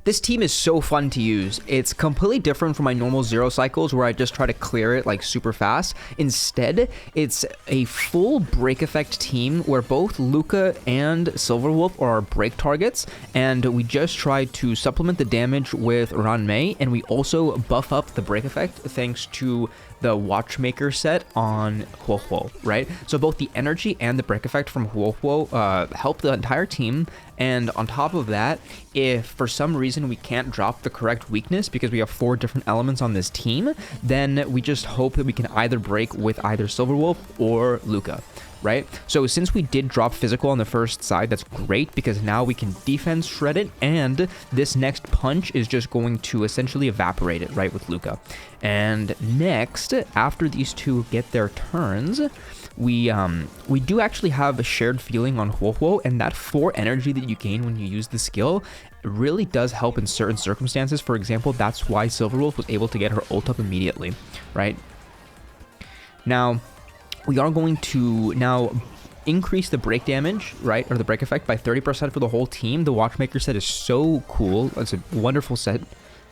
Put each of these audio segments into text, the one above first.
This team is so fun to use. It's completely different from my normal zero cycles where I just try to clear it like super fast. Instead, it's a full break effect team where both Luca and Silverwolf are our break targets, and we just try to supplement the damage with Ranmei, and we also buff up the break effect thanks to the Watchmaker set on Huohuo, right? So both the energy and the break effect from Huohuo help the entire team, and on top of that, if for some reason we can't drop the correct weakness because we have 4 different elements on this team, then we just hope that we can either break with either Silverwolf or Luca, right? So since we did drop physical on the first side, that's great because now we can defense shred it, and this next punch is just going to essentially evaporate it, right, with Luca. And next, after these two get their turns, we do actually have a shared feeling on Huohuo, and that 4 energy that you gain when you use the skill really does help in certain circumstances. For example, that's why Silverwolf was able to get her ult up immediately, right? Now, we are going to now increase the break damage, right, or the break effect by 30% for the whole team. The Watchmaker set is so cool. It's a wonderful set,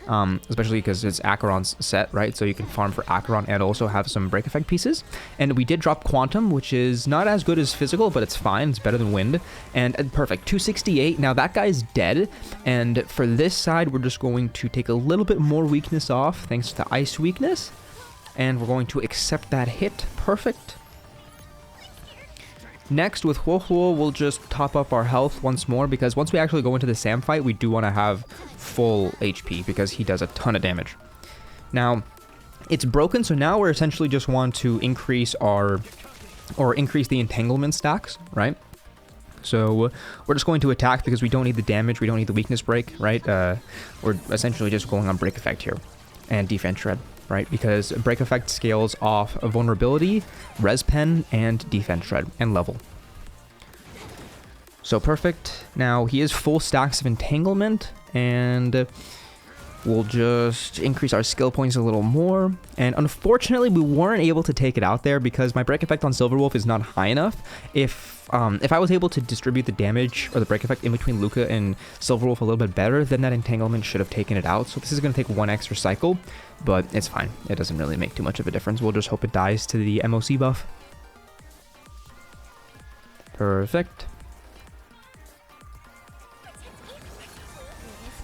especially because it's Acheron's set, right? So you can farm for Acheron and also have some break effect pieces. And we did drop Quantum, which is not as good as physical, but it's fine. It's better than Wind. And perfect, 268. Now that guy's dead. And for this side, we're just going to take a little bit more weakness off thanks to Ice weakness. And we're going to accept that hit. Perfect. Next, with Huohuo, we'll just top up our health once more, because once we actually go into the Sam fight, we do want to have full HP, because he does a ton of damage. Now, it's broken, so now we're essentially just want to increase increase the entanglement stacks, right? So we're just going to attack because we don't need the damage, we don't need the weakness break, right? We're essentially just going on break effect here, and defense shred, right? Because break effect scales off of vulnerability, res pen, and defense shred, and level. So perfect. Now he is full stacks of entanglement, and we'll just increase our skill points a little more. And unfortunately, we weren't able to take it out there because my break effect on Silverwolf is not high enough. If I was able to distribute the damage or the break effect in between Luca and Silverwolf a little bit better, then that entanglement should have taken it out. So this is going to take 1 extra cycle, but it's fine. It doesn't really make too much of a difference. We'll just hope it dies to the MOC buff. Perfect.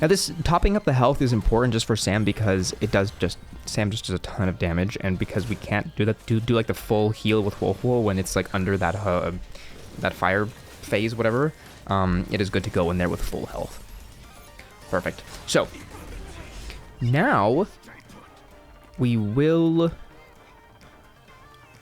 Now this topping up the health is important just for Sam because Sam just does a ton of damage, and because we can't do that, do like the full heal with Huohuo when it's like under that that fire phase, whatever, it is good to go in there with full health. Perfect. So now we will,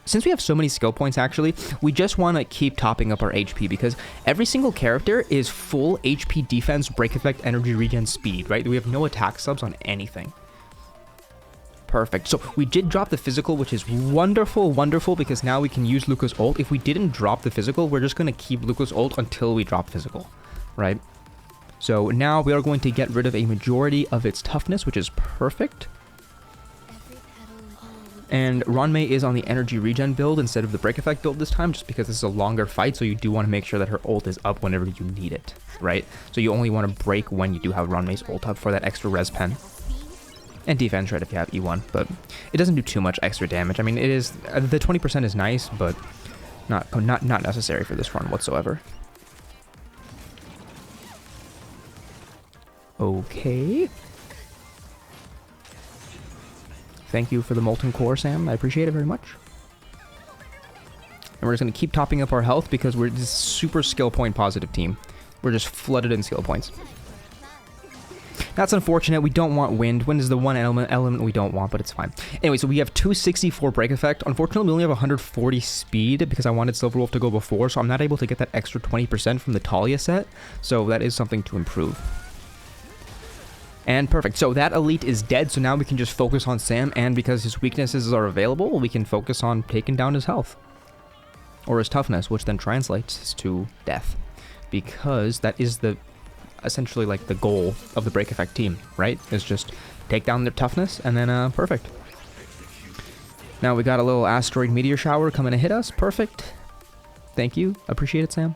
since we have so many skill points, actually, we just want to keep topping up our HP because every single character is full HP defense, break effect, energy regen, speed, right? We have no attack subs on anything. Perfect. So we did drop the physical, which is wonderful, because now we can use Luca's ult. If we didn't drop the physical, we're just going to keep Luca's ult until we drop physical, right? So now we are going to get rid of a majority of its toughness, which is perfect. And Ranmei is on the energy regen build instead of the break effect build this time, just because this is a longer fight, so you do want to make sure that her ult is up whenever you need it, right? So you only want to break when you do have Ranmei's ult up for that extra res pen. And defense shred if you have E1, but it doesn't do too much extra damage. I mean, it is, the 20% is nice, but not necessary for this run whatsoever. Okay. Thank you for the molten core, Sam. I appreciate it very much. And we're just going to keep topping up our health because we're this super skill point positive team. We're just flooded in skill points. That's unfortunate. We don't want wind. Wind is the one element we don't want, but it's fine. Anyway, so we have 264 break effect. Unfortunately, we only have 140 speed because I wanted Silverwolf to go before, so I'm not able to get that extra 20% from the Talia set. So that is something to improve. And perfect. So that elite is dead, so now we can just focus on Sam, and because his weaknesses are available, we can focus on taking down his health. Or his toughness, which then translates to death. Because that is the essentially like the goal of the break effect team, right? Is just take down their toughness and then perfect. Now we got a little asteroid meteor shower coming to hit us. Perfect. Thank you. Appreciate it, Sam.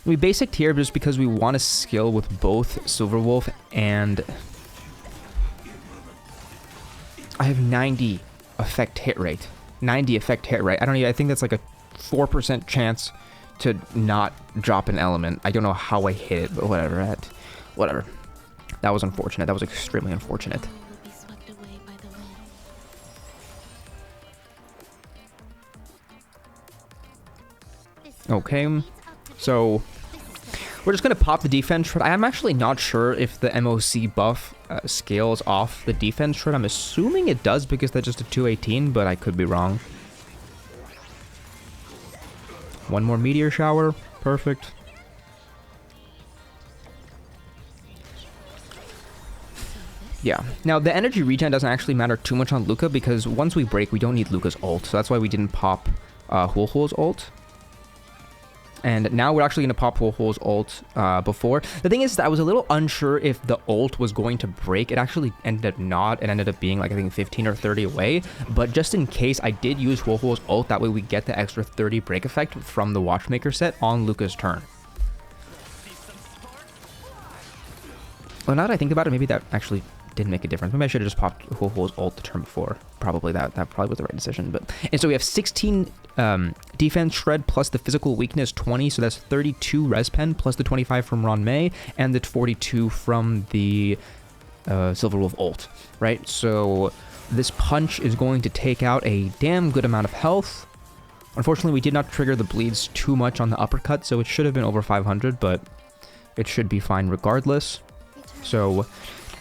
We basic tier just because we want to skill with both Silverwolf and... I have 90 effect hit rate. 90 effect hit rate. I think that's like a 4% chance to not drop an element. I don't know how I hit it, but whatever. Whatever. That was unfortunate. That was extremely unfortunate. Okay, so we're just going to pop the defense shred. I'm actually not sure if the MOC buff scales off the defense shred. I'm assuming it does because that's just a 218, but I could be wrong. One more meteor shower. Perfect. Yeah. Now, the energy regen doesn't actually matter too much on Luca because once we break, we don't need Luca's ult. So that's why we didn't pop Huohuo's ult. And now we're actually going to pop Huohuo's ult before. The thing is that I was a little unsure if the ult was going to break. It actually ended up not. It ended up being like, I think, 15 or 30 away. But just in case, I did use Huohuo's ult. That way we get the extra 30 break effect from the Watchmaker set on Luca's turn. Well, now that I think about it, maybe that actually didn't make a difference. Maybe I should have just popped Huohuo's ult the turn before. Probably that probably was the right decision. And so we have 16 defense shred plus the physical weakness 20, so that's 32 res pen plus the 25 from Ron May and the 42 from the Silverwolf ult, right? So this punch is going to take out a damn good amount of health. Unfortunately, we did not trigger the bleeds too much on the uppercut, so it should have been over 500, but it should be fine regardless. So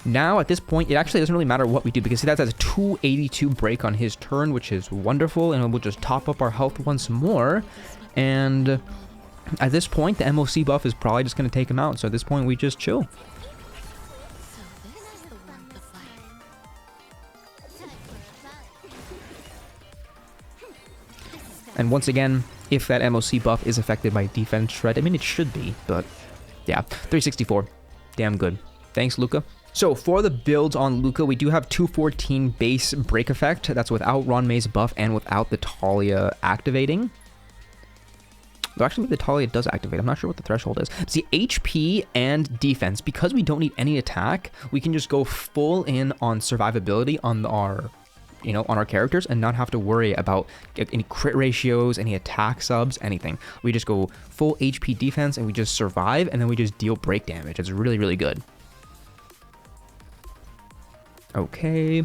now, at this point, it actually doesn't really matter what we do because see, that's a 282 break on his turn, which is wonderful, and we'll just top up our health once more. And at this point, the MOC buff is probably just going to take him out. So at this point, we just chill. And once again, if that MOC buff is affected by defense shred, I mean, it should be, but yeah, 364. Damn good. Thanks, Luca. So for the builds on Luca, we do have 214 base break effect. That's without Ron May's buff and without the Talia activating. Though actually, maybe the Talia does activate. I'm not sure what the threshold is. See, HP and defense, because we don't need any attack, we can just go full in on survivability on our, on our characters and not have to worry about any crit ratios, any attack subs, anything. We just go full HP defense and we just survive and then we just deal break damage. It's really, really good. Okay.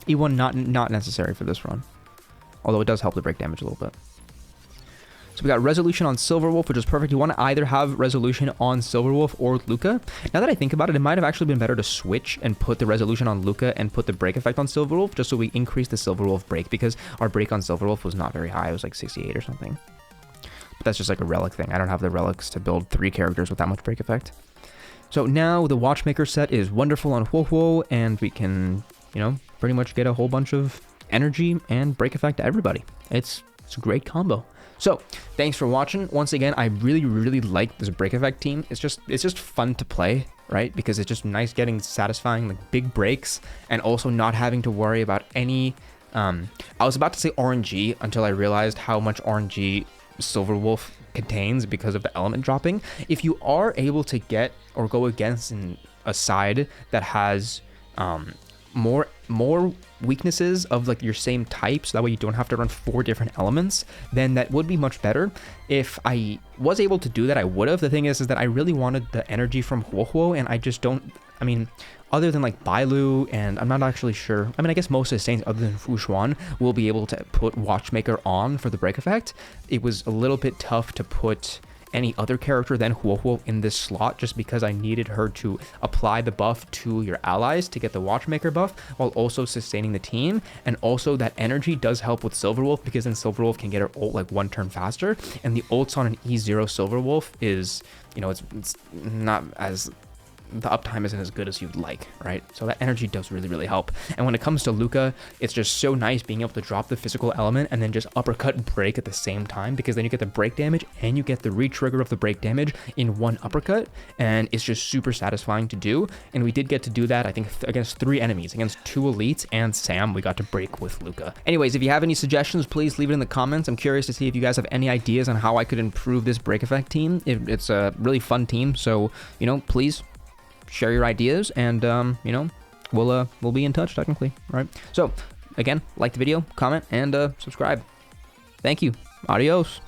E1 not necessary for this run. Although it does help the break damage a little bit. So we got Resolution on Silverwolf, which is perfect. You want to either have Resolution on Silverwolf or Luca. Now that I think about it, it might have actually been better to switch and put the Resolution on Luca and put the break effect on Silverwolf, just so we increase the Silverwolf break, because our break on Silverwolf was not very high. It was like 68 or something. But that's just like a relic thing. I don't have the relics to build 3 characters with that much break effect. So now the Watchmaker set is wonderful on Huohuo, and we can, pretty much get a whole bunch of energy and break effect to everybody. It's a great combo. So thanks for watching. Once again, I really, really like this break effect team. It's just fun to play, right? Because it's just nice getting satisfying like big breaks and also not having to worry about any. I was about to say RNG until I realized how much RNG Silverwolf contains because of the element dropping. If you are able to get or go against a side that has more weaknesses of like your same type, so that way you don't have to run 4 different elements, then that would be much better. If I was able to do that, I would have. The thing is that I really wanted the energy from Huohuo, and I just don't. I mean, other than like Bailu, and I'm not actually sure. I mean, I guess most of the Saints other than Fu Xuan will be able to put Watchmaker on for the break effect. It was a little bit tough to put any other character than Huohuo in this slot, just because I needed her to apply the buff to your allies to get the Watchmaker buff while also sustaining the team. And also that energy does help with Silverwolf, because then Silverwolf can get her ult like 1 turn faster, and the ults on an E0 Silverwolf is, it's not as the uptime isn't as good as you'd like, right? So that energy does really, really help. And when it comes to Luca, it's just so nice being able to drop the physical element and then just uppercut break at the same time, because then you get the break damage and you get the re-trigger of the break damage in one uppercut, and it's just super satisfying to do. And we did get to do that, I think, against 3 enemies, against 2 elites and Sam. We got to break with Luca. Anyways, if you have any suggestions, please leave it in the comments. I'm curious to see if you guys have any ideas on how I could improve this break effect team. It's a really fun team, so please share your ideas, and we'll be in touch technically. All right, so again, like the video, comment, and subscribe. Thank you. Adios.